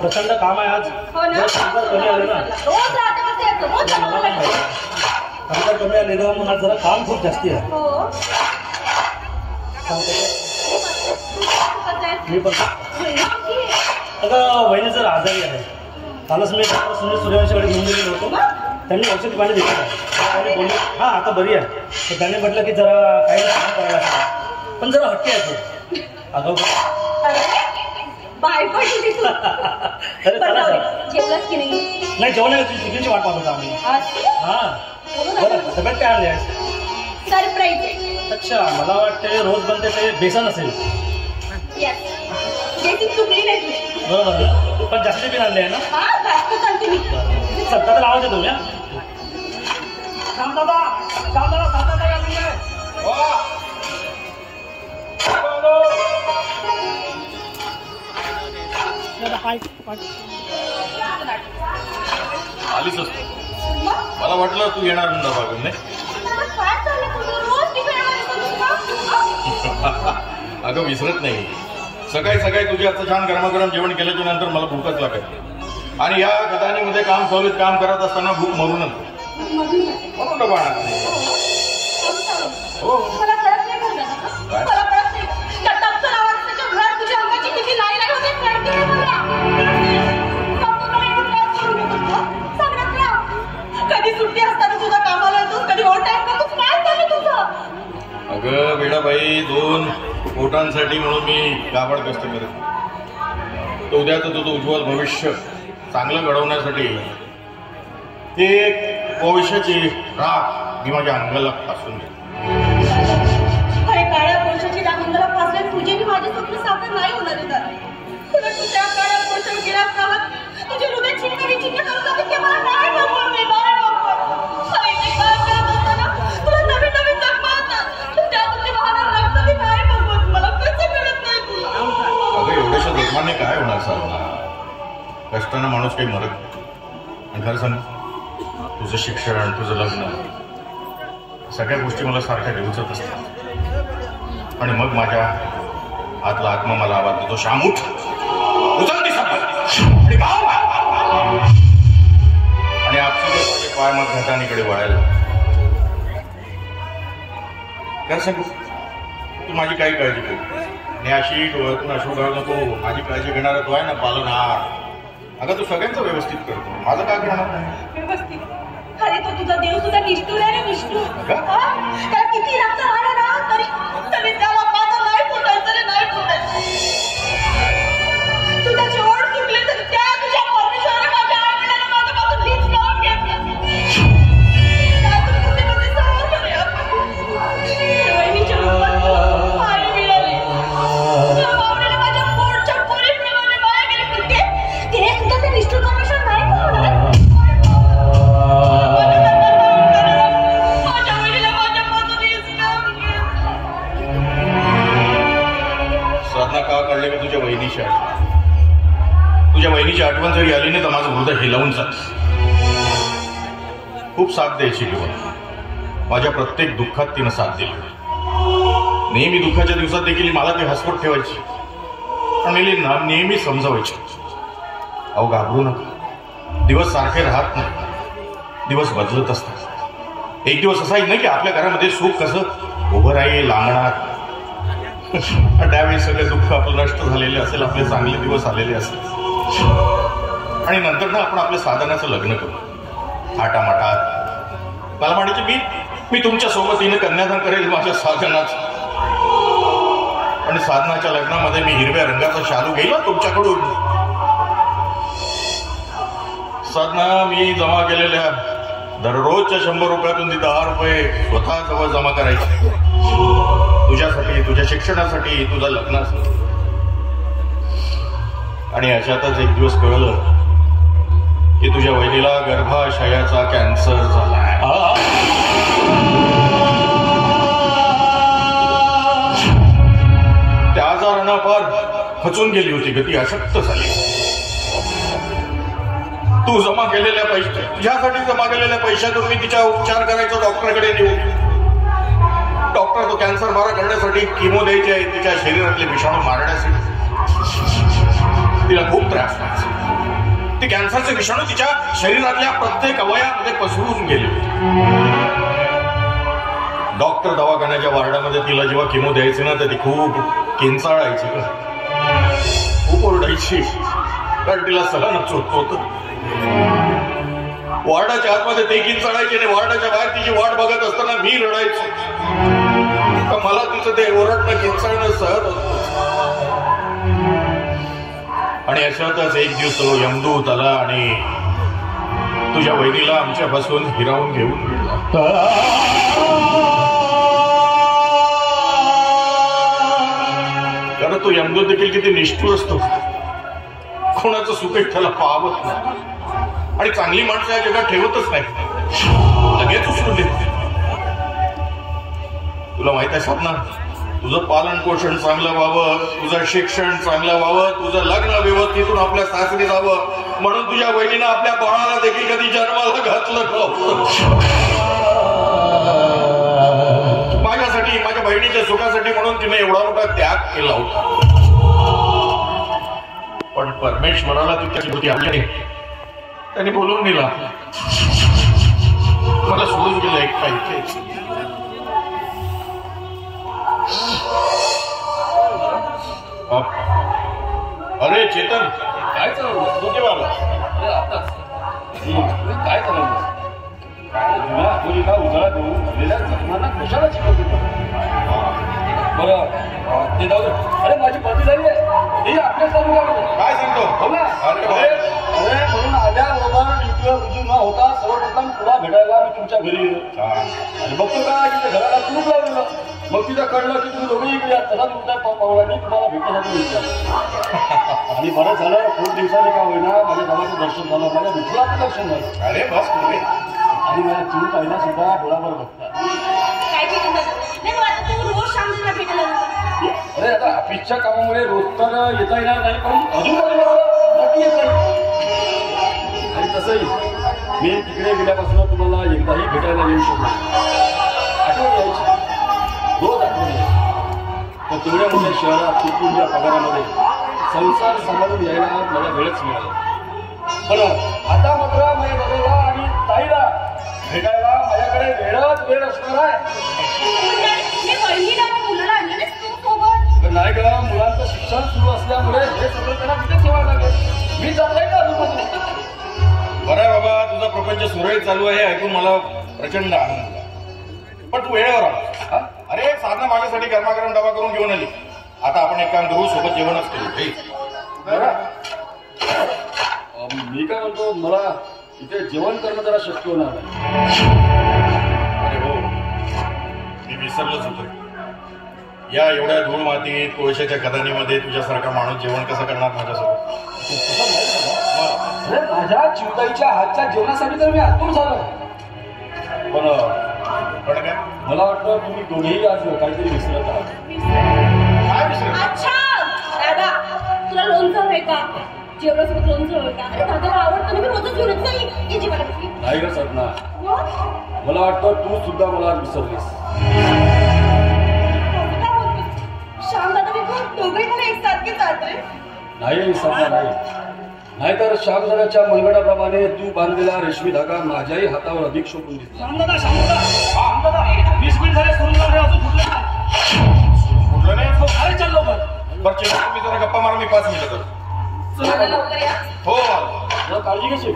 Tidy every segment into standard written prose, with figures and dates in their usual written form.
प्रचंड काम आहे आज. कमी आलं ना, कामगार कमी आले ना, मग आज जरा काम खूप जास्ती आहे. मी पण अगं वहिनी जर आजारी आहे. कालच मी डॉक्टर सुनील सूर्यवंशीकडे घेऊन गेलेलो होतो. त्यांनी औषधी पाणी दिलं आणि बोलले हां आता बरी आहे. तर त्यांनी म्हटलं की जरा काही काम करायला लागतं, पण जरा हट्टी आहे. अगं नाही जेवण आहे, तिकीटची वाट पाहत होता आम्ही. हां बरं, डब्यात काय आणले आहे? सरप्राईज. अच्छा, मला वाटते रोज बनते ते बेसन असेल. बरोबर, पण जास्ती बी आणले आहे ना? सत्ता तर लावायचं तुम्ही. आलीच असतो, मला वाटलं तू येणार म्हणून डबा घेऊन. नाही अगं विसरत नाही. सकाळी सकाळी तुझे आता छान गरमागरम जेवण केल्याच्या नंतर मला भूकच लागत. आणि या गदानीमध्ये काम चालूत काम करत असताना भूक मरूनच म्हणून डबा आणत नाही. हो कधी सुट्टी असताना तुझा कामाला येतोस, कधी ओव्हर टाइम करतोस. काय चालू तुझं? अगं वेडाबाई, 2 पोटांसाठी म्हणून मी गाबड कष्ट करत. तर उद्याचं तुझं उज्ज्वल भविष्य चांगलं घडवण्यासाठी ते भविष्याची राख मी माझ्या अंगाला फासून घेतो. काळ्या कोळशाची राख अंगाला फासल्यास तुझे मी माझे स्वप्न साकार नाही होणार आहे दादा. तुला तू त्या काळ्या कोळशावर गेला असताना तुझे हृदय चिंता करत होते की मला नाही नको, मी नाही नको. अरे ते काय करत असताना तुला नवीन नवीन जखमा होतात, त्यातून ते वाहणार रक्त ते नाही नको. मला कसं मिळत नाही तुला? अगं एवढ्याशा जखमाने काय होणार साधना? कष्टानं माणूस काही मरत नाही. आणि खरं सांग, तुझं शिक्षण, तुझं लग्न, सगळ्या गोष्टी मला सारख्या घेऊचत असतात. आणि मग माझ्या आतला आत्मा मला आवाज देतो, श्याम उठ, उचल ती आणि गाव. आणि आपली पाय मग घाटानीकडे वळायला. खरं सांगू, तू माझी काही काळजी करू आणि अशी डोळ्यातून अशोक नको. माझी काळजी घेणारा तो आहे ना पालनहार. अगं तू सगळ्यांचं व्यवस्थित करतो, माझं काय करणार नाही व्यवस्थित? अरे तो तुझा देव सुद्धा निष्ठुर आहे रे विष्णू. त्याला किती रक्त आलं ना तरी त्याला माझं नाही फुटायचं रे, नाही फुटायचं. तू त्याची ओढ चुकली तर त्या तुझ्या परमेश्वराने माझ्या आईवडिलांना माझ्यापासून लीच लावून घेतलं. त्यातून कसे कसे सहन करूया? वहिनीच्या रूपात आई मिळाली, तुझ्या भावनेला माझ्या पोटच्या पोरीत मिळवले, माया गेली. पण ते सुद्धा ते निष्ठुर परमेश्वर नाही बोलणार. का काढले मी तुझ्या वहिनीची आठवण. तुझ्या वहिनीची आठवण जरी आली नाही तर माझं हृदय हिलावून जात. खूप साथ द्यायची किंवा माझ्या प्रत्येक दुःखात तिनं साथ दिली. नेहमी दुःखाच्या दिवसात देखील मला ती हसवत ठेवायची आणि नेहमी समजावायची, अहो घाबरू नका, दिवस सारखे राहत नाही, दिवस बदलत असतात. एक दिवस असा येईल ना की आपल्या घरामध्ये सुख कसं उभं राहील अंगणात. त्यावेळी सगळे दुःख आपलं नष्ट झालेले असेल, आपले चांगले दिवस आलेले असेल. आणि नंतर ना आपण आपल्या साधनाचं लग्न करू थाटामाटात. मला म्हणायचे मी तुमच्या सोबतीने कन्यादान करेल माझ्या साधनाचं. आणि साधनाच्या लग्नामध्ये मी हिरव्या रंगाचा शालू घेईल तुमच्याकडून. साधना, मी जमा केलेल्या दररोजच्या 100 रुपयातून 10 रुपये स्वतः जवळ जमा करायचे तुझ्यासाठी, तुझ्या शिक्षणासाठी, तुझ्या लग्नासाठी. आणि अशातच एक दिवस कळलं की तुझ्या वहिनीला गर्भाशयाचा कॅन्सर झाला. त्या आजारानं फार खचून गेली होती, गती अशक्त झाली. तू जमा केलेल्या तुझ्यासाठी जमा केलेल्या पैशातून मी तिच्या उपचार करायचो, डॉक्टरकडे नेऊ. डॉक्टर तो कॅन्सर बरा करण्यासाठी किमो द्यायचे आहे, तिच्या शरीरातले विषाणू मारण्यासाठी. तिला खूप त्रास व्हायचा. ते कॅन्सरचे विषाणू तिच्या शरीरातल्या प्रत्येक अवयवामध्ये पसरून गेले. डॉक्टर दवाखान्याच्या वार्डामध्ये तिला जेव्हा केमो द्यायचे ना तर ती खूप किंचाळायची, खूप ओरडायची, कारण तिला सहनच होत होतं. वार्डाच्या आतमध्ये ते किंचाळायचे आणि वार्डाच्या बाहेर तिची वाट बघत असताना मी रडायचो. मला तिचं ते ओरडणं किंचाळणं सहन होत. आणि अशातच एक दिवस तो यमदूत आला आणि तुझ्या वहिनीला आमच्यापासून हिरावून घेऊन गेला. कारण तो यमदूत देखील किती निष्ठुर असतो, कोणाचं सुख त्याला पाहत नाही आणि चांगली माणसं या जगात ठेवतच नाही, लगेच उचलून देते. तुला माहित आहे साधना, तुझं पालन पोषण चांगलं व्हावं, तुझं शिक्षण चांगलं व्हावं, तुझं लग्न व्यवस्थितून आपल्या सासरी जावं म्हणून तुझ्या बहिणीनं आपल्या बाळाला देखील कधी जन्माला घातलं नव्हतं. माझ्यासाठी, माझ्या बहिणीच्या सुखासाठी म्हणून तिने एवढा मोठा त्याग केला होता. पण परमेश्वराला तिच्याची बुद्धी आली नाही, त्यांनी बोलून दिला, मला सोडून गेलं एकटा इथेच. अरे चेतन, काय चालवलं तू केव्हा आला? आताच काय चालवलं? जुन्या आधुनिका उजाळा देऊन झालेल्या जखमांना कशाला शिकवतो? बरं ते जाऊ दे. अरे माझी पती झाली आहे, ही आपल्या चालू काय सांगतो? हो ना. अरे म्हणून आल्याबरोबर ड्युटीवर रुजू न होता सर्वप्रथम तुला भेटायला मी तुमच्या घरी गेलो आणि बघतो का तिच्या घराला कुलूप लावलेलं. मग तिथं कळलं की तुम्ही दोघेही गेल्या. तसा तुमच्या पावलांनी तुम्हाला भेटण्यासाठी विचारलं आणि बरं झालं, खूप दिवसाने का होईना माझ्या गावाचं दर्शन झालं, माझ्या विठुलाचं दर्शन झालं. अरे बस कुठे आणि माझ्या चिऊ ताईला सुद्धा डोळावर बघतात. काय केलं दादा? नाही मग आता तू रोज शांतीला भेटायला जातो. अरे आता ऑफिसच्या कामामुळे रोज तर येता येणार नाही, पण अजून नक्की येत नाही. आणि तसंही मी तिकडे गेल्यापासून तुम्हाला एकदाही भेटायला येऊ शकलो. आठवण यायची, रोज आठवण यायची. तर तेवढ्या मोठ्या शहरात तुमच्या पगारामध्ये संसार सांभाळून यायला मला वेळच मिळाला. पण आता मात्र माझ्या दादाला आणि ताईला भेटायला माझ्याकडे वेळ असणार आहे. मी बहिणीला आणि मुलाला आणलं नाही तू सोबत. नाही का, मुलांचं शिक्षण सुरू असल्यामुळे हे सगळं त्यांना तिथे ठेवायला लागेल. मी जात नाही का अजून? बरं बाबा, तुझा प्रपंच सुरळीत चालू आहे ऐकून मला प्रचंड आनंद झाला. पण तू वेळेवर आला. अरे साधना माझ्यासाठी गरमागरम डबा करून घेऊन आली. आता आपण एक काम करू, सोबत जेवणच करू. मी काय म्हणतो, मला इथे जेवण करणं जरा शक्य होणार नाही. अरे हो, मी विसरलोच होतो. या एवढ्या धूळ मातीत कोळशाच्या कदानीमध्ये तुझ्यासारखा माणूस जेवण कसं करणार माझ्यासोबत? अरे माझ्या चिवताईच्या हातच्या जेवणासाठी तर मी आतूर झालो. पण काय मला वाटतं तुम्ही दोघेही आज काहीतरी विसरत आहात. काय विसरलो? अच्छा दादा, तुला लोणचं हवंय का? जेवणासोबत लोणचं हवंय का? अरे दादाला आवडतं ना, मी रोजच घेऊन येत नाही. ये जेवायला बसली. नाही ग सपना, मला वाटतं तू सुद्धा मला विसरलीस. काय बोलतोस? श्याम दादा, मी खूप दोघे पण एकसारखेच आहात रे. नाही सपना, नाही. नाहीतर श्यामदादाच्या मनगटाप्रमाणे तू बांधलेला रेशमी धागा माझ्याही हातावर अधिक शोभून दिसला. श्यामदादा, श्यामदादा, 20 मिनिट झाले सोडून जाऊ रे, अजून फुटलं नाही. कुठलं नाही? अरे चल लवकर. बरं चेतन, तुम्ही जरा गप्पा मारा, मी 5 मिनिटं करतो. चला लवकर या. हो. तुला काळजी कशी?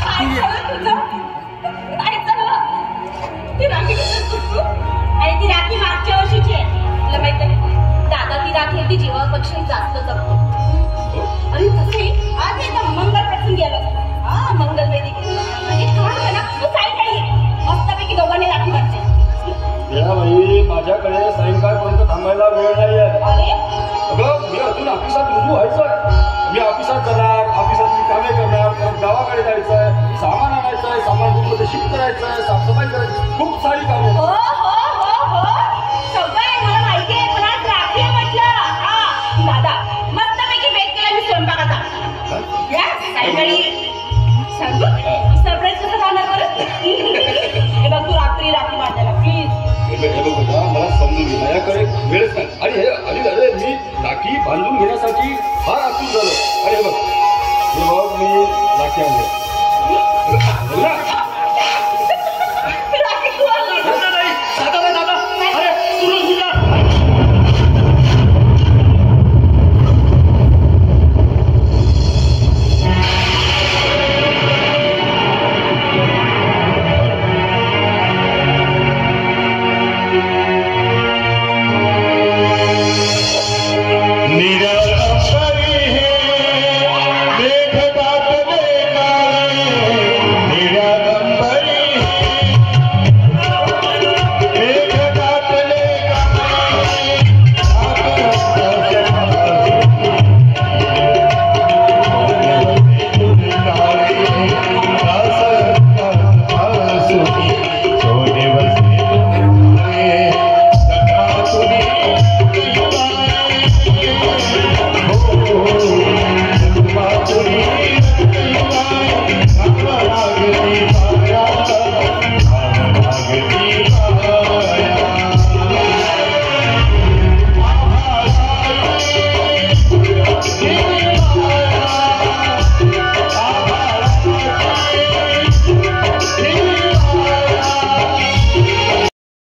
काय झालं तुझं? काय झालं? ती राखी कसं सुटतो? आणि ती राखी मागच्या वर्षीची आहे. तुला माहित आहे, दादा ती राखी अगदी जीवापेक्षा जास्त जपतो. आणि तसे आज एकदा मंगल प्रसंगी आला. हा मंगलवेदी आणि काम आहे ना, तू साईड आहे, मस्तपैकी दोघांनी राखी बांधते. वेळाबाई, माझ्याकडे सायंकाळपर्यंत थांबायला वेळ नाही आहे. अरे अगं, मी अजून ऑफिसात रुजू व्हायचंय. मी ऑफिसात जाणार, ऑफिसातली कामे करणार, परत गावाकडे जायचंय, सामान आणायचंय, सामान रूममध्ये शिफ्ट करायचंय, साफसफाई करायची, खूप सारी कामे. हो हो हो हो, सगळं आहे मला माहिती आहे. पण आज राखी आहे म्हटलं. हा दादा, मस्तपैकी बेत केला मी स्वयंपाकाचा. या सायंकाळी सांगू सरप्राईज कसं राहणार बरं? हे बघ, तू रात्री राखी बांधायला प्लीज. हे बघ बेटा, मला समजून घे, माझ्याकडे वेळच नाही. आणि हे अरे मी राखी बांधून घेण्यासाठी फार आतुर झालो. अरे बघ, हे बघ मी राखी आणले